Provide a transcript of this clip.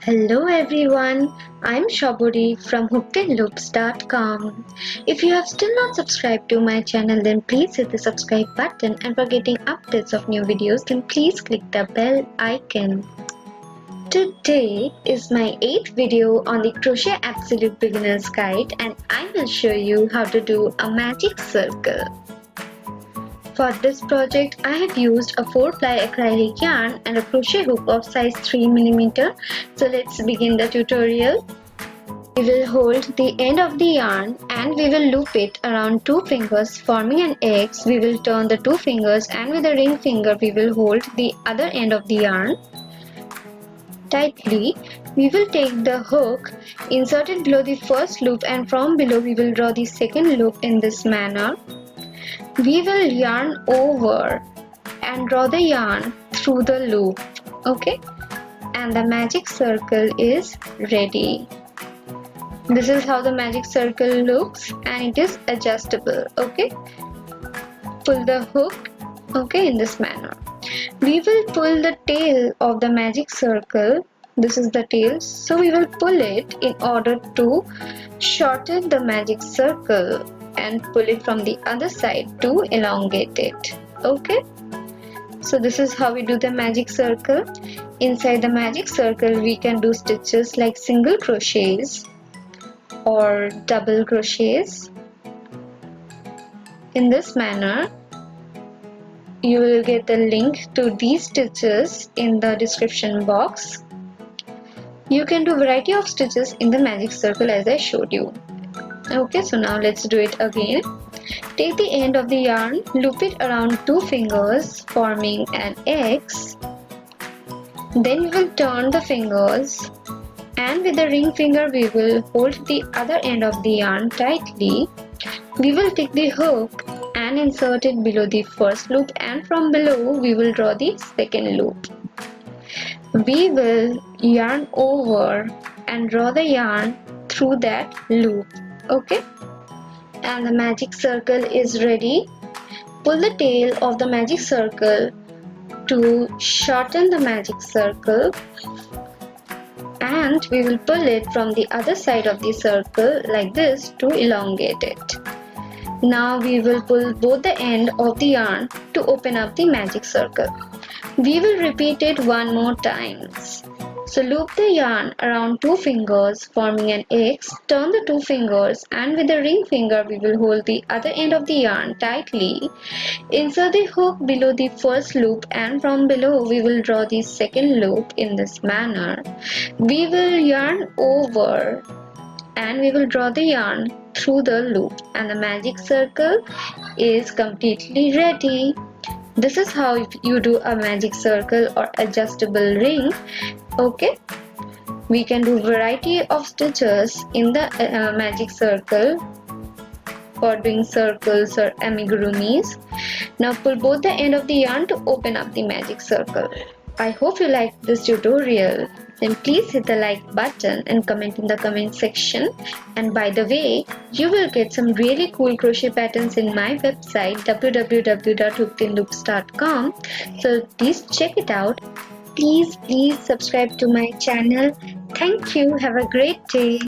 Hello everyone, I'm Shaburi from hookedandloops.com. If you have still not subscribed to my channel, then please hit the subscribe button, and for getting updates of new videos then please click the bell icon. Today is my 8th video on the Crochet Absolute Beginner's Guide, and I will show you how to do a magic circle. For this project, I have used a 4-ply acrylic yarn and a crochet hook of size 3mm. So let's begin the tutorial. We will hold the end of the yarn and we will loop it around 2 fingers, forming an X. We will turn the 2 fingers and with the ring finger we will hold the other end of the yarn tightly. We will take the hook, insert it below the first loop, and from below we will draw the second loop in this manner. We will yarn over and draw the yarn through the loop, okay, and the magic circle is ready. This is how the magic circle looks, and it is adjustable, okay. Pull the hook, okay, in this manner. We will pull the tail of the magic circle. This is the tail, so we will pull it in order to shorten the magic circle and pull it from the other side to elongate it, okay. So this is how we do the magic circle. Inside the magic circle we can do stitches like single crochets or double crochets. In this manner, you will get the link to these stitches in the description box. You can do variety of stitches in the magic circle as I showed you. Okay, so now let's do it again. Take the end of the yarn, loop it around 2 fingers, forming an X. Then we will turn the fingers, and with the ring finger we will hold the other end of the yarn tightly. We will take the hook and insert it below the first loop, and from below we will draw the second loop. We will yarn over and draw the yarn through that loop, okay, and the magic circle is ready. Pull the tail of the magic circle to shorten the magic circle, and we will pull it from the other side of the circle like this to elongate it. Now we will pull both the end of the yarn to open up the magic circle. We will repeat it one more times. So loop the yarn around 2 fingers, forming an X, turn the 2 fingers, and with the ring finger we will hold the other end of the yarn tightly. Insert the hook below the first loop, and from below we will draw the second loop in this manner. We will yarn over and we will draw the yarn through the loop, and the magic circle is completely ready. This is how you do a magic circle or adjustable ring, okay. We can do variety of stitches in the magic circle for doing circles or amigurumis. Now pull both the end of the yarn to open up the magic circle. I hope you liked this tutorial. Then please hit the like button and comment in the comment section. And by the way, you will get some really cool crochet patterns in my website www.hookedandloops.com. So please check it out. Please subscribe to my channel. Thank you. Have a great day.